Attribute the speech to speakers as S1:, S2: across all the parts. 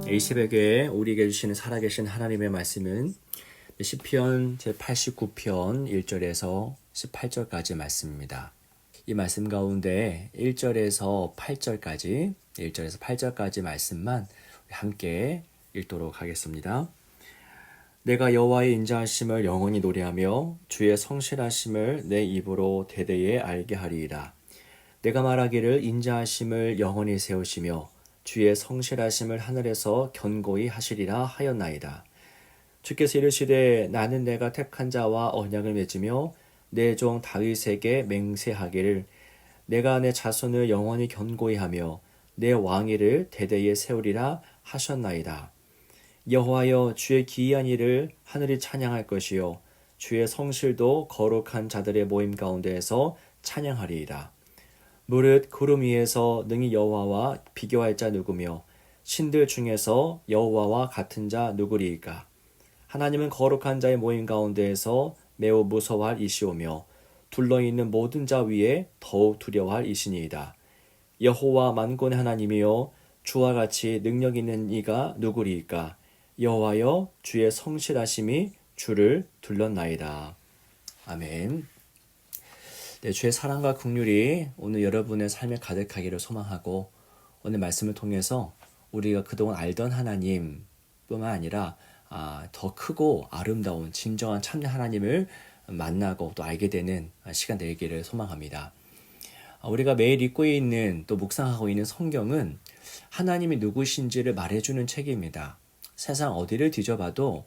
S1: 이 새벽에 우리에게 주시는 살아계신 하나님의 말씀은 시편 제89편 1절에서 18절까지 말씀입니다. 이 말씀 가운데 1절에서 8절까지 말씀만 함께 읽도록 하겠습니다. 내가 여호와의 인자하심을 영원히 노래하며 주의 성실하심을 내 입으로 대대에 알게 하리이다. 내가 말하기를 인자하심을 영원히 세우시며 주의 성실하심을 하늘에서 견고히 하시리라 하였나이다. 주께서 이르시되 나는 내가 택한 자와 언약을 맺으며 내 종 다윗에게 맹세하기를 내가 내 자손을 영원히 견고히 하며 내 왕위를 대대에 세우리라 하셨나이다. 여호와여 주의 기이한 일을 하늘이 찬양할 것이요 주의 성실도 거룩한 자들의 모임 가운데에서 찬양하리이다. 무릇 구름 위에서 능히 여호와와 비교할 자 누구며 신들 중에서 여호와와 같은 자 누구리이까. 하나님은 거룩한 자의 모임 가운데에서 매우 무서워할 이시오며 둘러있는 모든 자 위에 더욱 두려워할 이시니이다. 여호와 만군의 하나님이여 주와 같이 능력 있는 이가 누구리이까. 여호와여 주의 성실하심이 주를 둘렀나이다. 아멘. 네, 주의 사랑과 긍휼이 오늘 여러분의 삶에 가득하기를 소망하고 오늘 말씀을 통해서 우리가 그동안 알던 하나님뿐만 아니라 더 크고 아름다운 진정한 참된 하나님을 만나고 또 알게 되는 시간 되기를 소망합니다. 우리가 매일 읽고 있는 또 묵상하고 있는 성경은 하나님이 누구신지를 말해주는 책입니다. 세상 어디를 뒤져봐도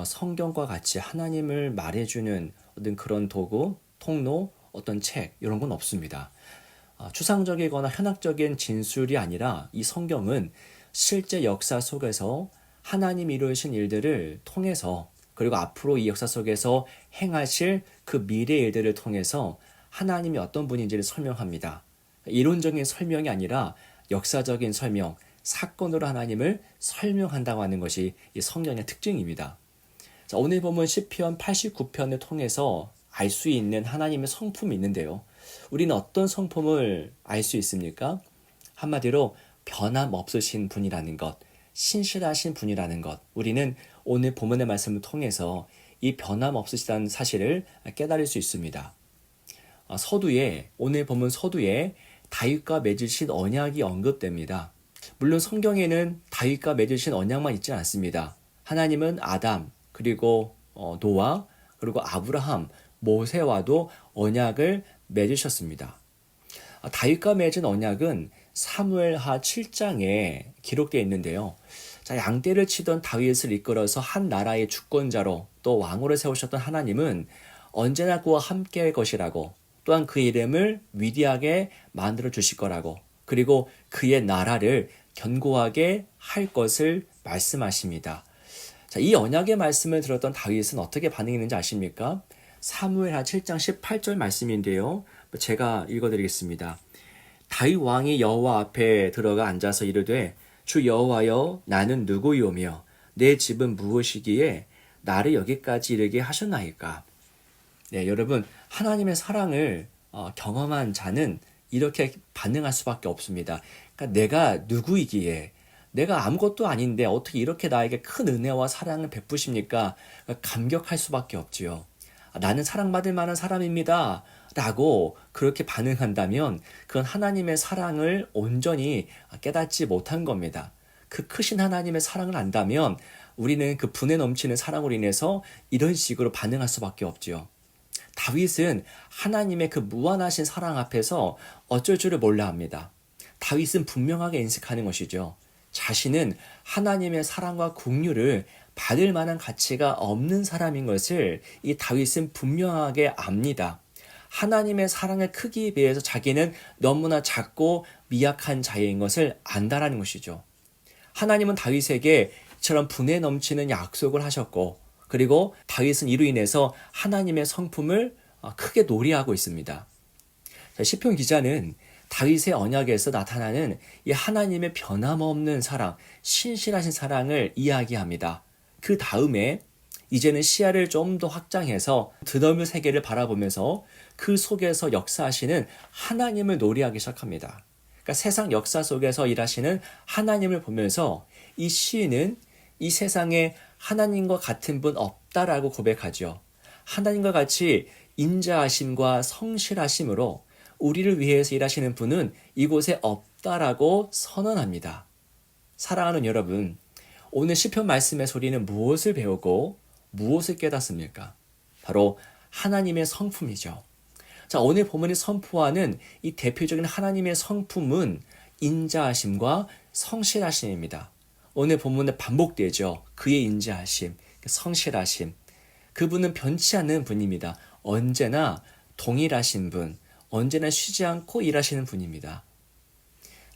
S1: 성경과 같이 하나님을 말해주는 어떤 그런 도구, 통로, 어떤 책 이런 건 없습니다. 추상적이거나 현학적인 진술이 아니라 이 성경은 실제 역사 속에서 하나님이 이루신 일들을 통해서 그리고 앞으로 이 역사 속에서 행하실 그 미래 일들을 통해서 하나님이 어떤 분인지를 설명합니다. 이론적인 설명이 아니라 역사적인 설명, 사건으로 하나님을 설명한다고 하는 것이 이 성경의 특징입니다. 자, 오늘 보면 시편 89편을 통해서 알 수 있는 하나님의 성품이 있는데요. 우리는 어떤 성품을 알 수 있습니까? 한마디로 변함없으신 분이라는 것, 신실하신 분이라는 것. 우리는 오늘 본문의 말씀을 통해서 이 변함없으시다는 사실을 깨달을 수 있습니다. 오늘 본문 서두에 다윗과 맺으신 언약이 언급됩니다. 물론 성경에는 다윗과 맺으신 언약만 있지 않습니다. 하나님은 아담, 그리고 노아, 그리고 아브라함, 모세와도 언약을 맺으셨습니다. 다윗과 맺은 언약은 사무엘하 7장에 기록되어 있는데요. 자, 양떼를 치던 다윗을 이끌어서 한 나라의 주권자로 또 왕으로 세우셨던 하나님은 언제나 그와 함께 할 것이라고, 또한 그 이름을 위대하게 만들어 주실 거라고, 그리고 그의 나라를 견고하게 할 것을 말씀하십니다. 자, 이 언약의 말씀을 들었던 다윗은 어떻게 반응했는지 아십니까? 사무엘하 7장 18절 말씀인데요. 제가 읽어드리겠습니다. 다윗 왕이 여호와 앞에 들어가 앉아서 이르되 주 여호와여 나는 누구이오며 내 집은 무엇이기에 나를 여기까지 이르게 하셨나이까. 네, 여러분 하나님의 사랑을 경험한 자는 이렇게 반응할 수밖에 없습니다. 그러니까 내가 누구이기에 내가 아무것도 아닌데 어떻게 이렇게 나에게 큰 은혜와 사랑을 베푸십니까? 감격할 수밖에 없지요. 나는 사랑받을 만한 사람입니다. 라고 그렇게 반응한다면 그건 하나님의 사랑을 온전히 깨닫지 못한 겁니다. 그 크신 하나님의 사랑을 안다면 우리는 그 분에 넘치는 사랑으로 인해서 이런 식으로 반응할 수밖에 없지요. 다윗은 하나님의 그 무한하신 사랑 앞에서 어쩔 줄을 몰라 합니다. 다윗은 분명하게 인식하는 것이죠. 자신은 하나님의 사랑과 긍휼을 받을 만한 가치가 없는 사람인 것을 이 다윗은 분명하게 압니다. 하나님의 사랑의 크기에 비해서 자기는 너무나 작고 미약한 자인 것을 안다라는 것이죠. 하나님은 다윗에게 이처럼 분에 넘치는 약속을 하셨고, 그리고 다윗은 이로 인해서 하나님의 성품을 크게 놀이하고 있습니다. 시편 기자는 다윗의 언약에서 나타나는 이 하나님의 변함없는 사랑, 신실하신 사랑을 이야기합니다. 그 다음에 이제는 시야를 좀 더 확장해서 드넓은 세계를 바라보면서 그 속에서 역사하시는 하나님을 노래하기 시작합니다. 그러니까 세상 역사 속에서 일하시는 하나님을 보면서 이 시인은 이 세상에 하나님과 같은 분 없다라고 고백하죠. 하나님과 같이 인자하심과 성실하심으로 우리를 위해서 일하시는 분은 이곳에 없다라고 선언합니다. 사랑하는 여러분, 오늘 시편 말씀의 소리는 무엇을 배우고 무엇을 깨닫습니까? 바로 하나님의 성품이죠. 자, 오늘 본문이 선포하는 이 대표적인 하나님의 성품은 인자하심과 성실하심입니다. 오늘 본문에 반복되죠. 그의 인자하심, 성실하심. 그분은 변치 않는 분입니다. 언제나 동일하신 분, 언제나 쉬지 않고 일하시는 분입니다.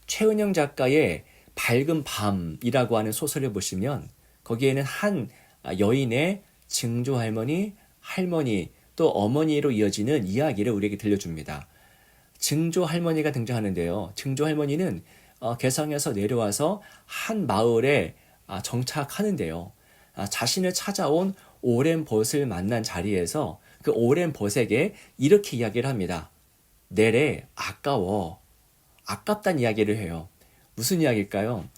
S1: 최은영 작가의 밝은 밤이라고 하는 소설을 보시면 거기에는 한 여인의 증조 할머니, 할머니, 또 어머니로 이어지는 이야기를 우리에게 들려줍니다. 증조 할머니가 등장하는데요. 증조 할머니는 개성에서 내려와서 한 마을에 정착하는데요. 자신을 찾아온 오랜 벗을 만난 자리에서 그 오랜 벗에게 이렇게 이야기를 합니다. 내래 아까워. 아깝단 이야기를 해요. 무슨 이야기일까요?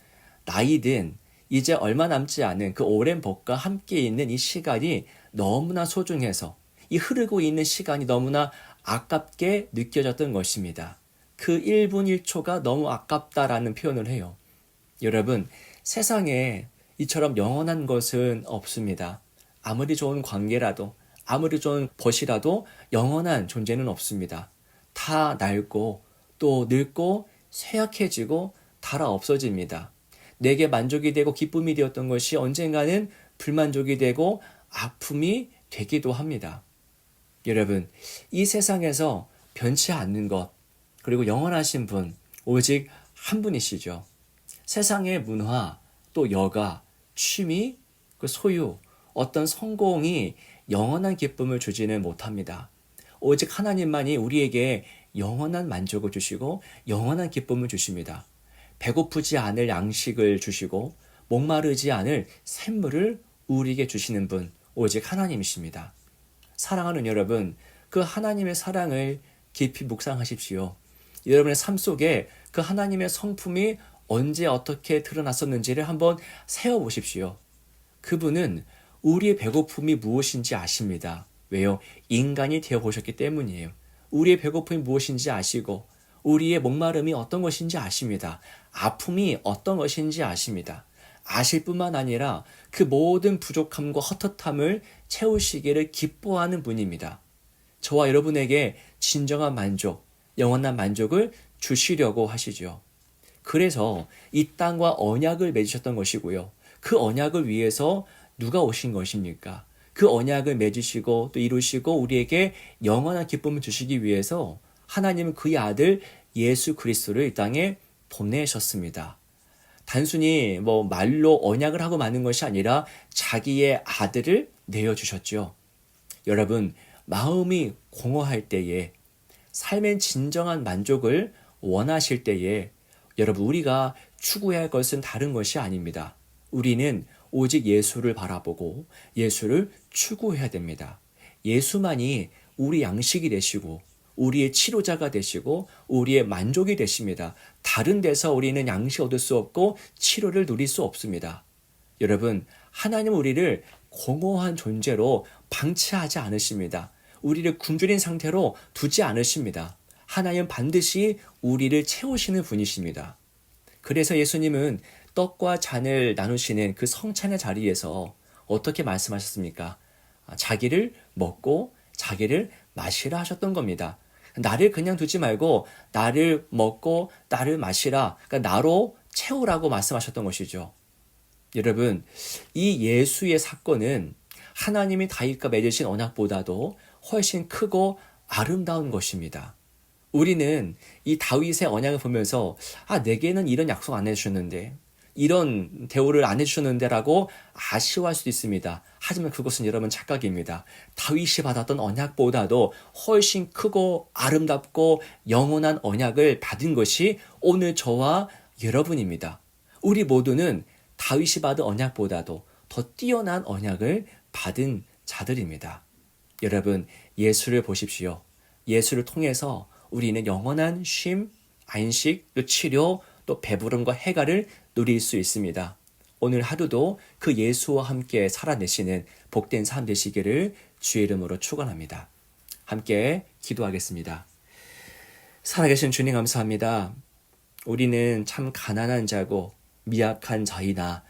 S1: 나이든 이제 얼마 남지 않은 그 오랜 벗과 함께 있는 이 시간이 너무나 소중해서 이 흐르고 있는 시간이 너무나 아깝게 느껴졌던 것입니다. 그 1분 1초가 너무 아깝다라는 표현을 해요. 여러분, 세상에 이처럼 영원한 것은 없습니다. 아무리 좋은 관계라도, 아무리 좋은 벗이라도 영원한 존재는 없습니다. 다 낡고 또 늙고 쇠약해지고 닳아 없어집니다. 내게 만족이 되고 기쁨이 되었던 것이 언젠가는 불만족이 되고 아픔이 되기도 합니다. 여러분, 이 세상에서 변치 않는 것, 그리고 영원하신 분, 오직 한 분이시죠. 세상의 문화, 또 여가, 취미, 그 소유, 어떤 성공이 영원한 기쁨을 주지는 못합니다. 오직 하나님만이 우리에게 영원한 만족을 주시고 영원한 기쁨을 주십니다. 배고프지 않을 양식을 주시고 목마르지 않을 샘물을 우리에게 주시는 분, 오직 하나님이십니다. 사랑하는 여러분, 그 하나님의 사랑을 깊이 묵상하십시오. 여러분의 삶 속에 그 하나님의 성품이 언제 어떻게 드러났었는지를 한번 세어보십시오. 그분은 우리의 배고픔이 무엇인지 아십니다. 왜요? 인간이 되어보셨기 때문이에요. 우리의 배고픔이 무엇인지 아시고 우리의 목마름이 어떤 것인지 아십니다. 아픔이 어떤 것인지 아십니다. 아실 뿐만 아니라 그 모든 부족함과 헛헛함을 채우시기를 기뻐하는 분입니다. 저와 여러분에게 진정한 만족, 영원한 만족을 주시려고 하시죠. 그래서 이 땅과 언약을 맺으셨던 것이고요. 그 언약을 위해서 누가 오신 것입니까? 그 언약을 맺으시고 또 이루시고 우리에게 영원한 기쁨을 주시기 위해서 하나님은 그의 아들 예수 그리스도를 이 땅에 보내셨습니다. 단순히 말로 언약을 하고 마는 것이 아니라 자기의 아들을 내어주셨죠. 여러분, 마음이 공허할 때에, 삶의 진정한 만족을 원하실 때에 여러분, 우리가 추구해야 할 것은 다른 것이 아닙니다. 우리는 오직 예수를 바라보고 예수를 추구해야 됩니다. 예수만이 우리 양식이 되시고 우리의 치료자가 되시고 우리의 만족이 되십니다. 다른 데서 우리는 양식 얻을 수 없고 치료를 누릴 수 없습니다. 여러분, 하나님은 우리를 공허한 존재로 방치하지 않으십니다. 우리를 굶주린 상태로 두지 않으십니다. 하나님은 반드시 우리를 채우시는 분이십니다. 그래서 예수님은 떡과 잔을 나누시는 그 성찬의 자리에서 어떻게 말씀하셨습니까? 자기를 먹고 자기를 마시라 하셨던 겁니다. 나를 그냥 두지 말고 나를 먹고 나를 마시라, 그러니까 나로 채우라고 말씀하셨던 것이죠. 여러분, 이 예수의 사건은 하나님이 다윗과 맺으신 언약보다도 훨씬 크고 아름다운 것입니다. 우리는 이 다윗의 언약을 보면서 내게는 이런 약속 안 해주셨는데, 이런 대우를 안 해주셨는데 라고 아쉬워할 수도 있습니다. 하지만 그것은 여러분 착각입니다. 다윗이 받았던 언약보다도 훨씬 크고 아름답고 영원한 언약을 받은 것이 오늘 저와 여러분입니다. 우리 모두는 다윗이 받은 언약보다도 더 뛰어난 언약을 받은 자들입니다. 여러분, 예수를 보십시오. 예수를 통해서 우리는 영원한 쉼, 안식, 또 치료, 또 배부름과 해갈을 누릴 수 있습니다. 오늘 하루도 그 예수와 함께 살아내시는 복된 삶 되시기를 주의 이름으로 축원합니다. 함께 기도하겠습니다. 살아계신 주님 감사합니다. 우리는 참 가난한 자고 미약한 자이나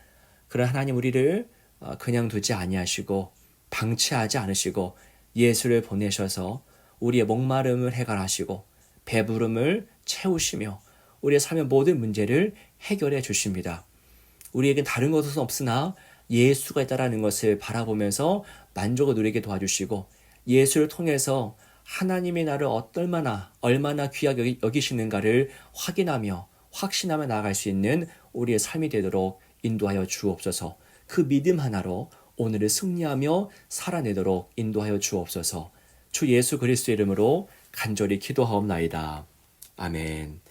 S1: 그런 하나님 우리를 그냥 두지 아니하시고 방치하지 않으시고 예수를 보내셔서 우리의 목마름을 해결하시고 배부름을 채우시며 우리의 삶의 모든 문제를 해결해 주십니다. 우리에겐 다른 것은 없으나 예수가 있다라는 것을 바라보면서 만족을 누리게 도와주시고 예수를 통해서 하나님이 나를 얼마나 귀하게 여기시는가를 확인하며 확신하며 나아갈 수 있는 우리의 삶이 되도록 인도하여 주옵소서. 그 믿음 하나로 오늘을 승리하며 살아내도록 인도하여 주옵소서. 주 예수 그리스도 이름으로 간절히 기도하옵나이다. 아멘.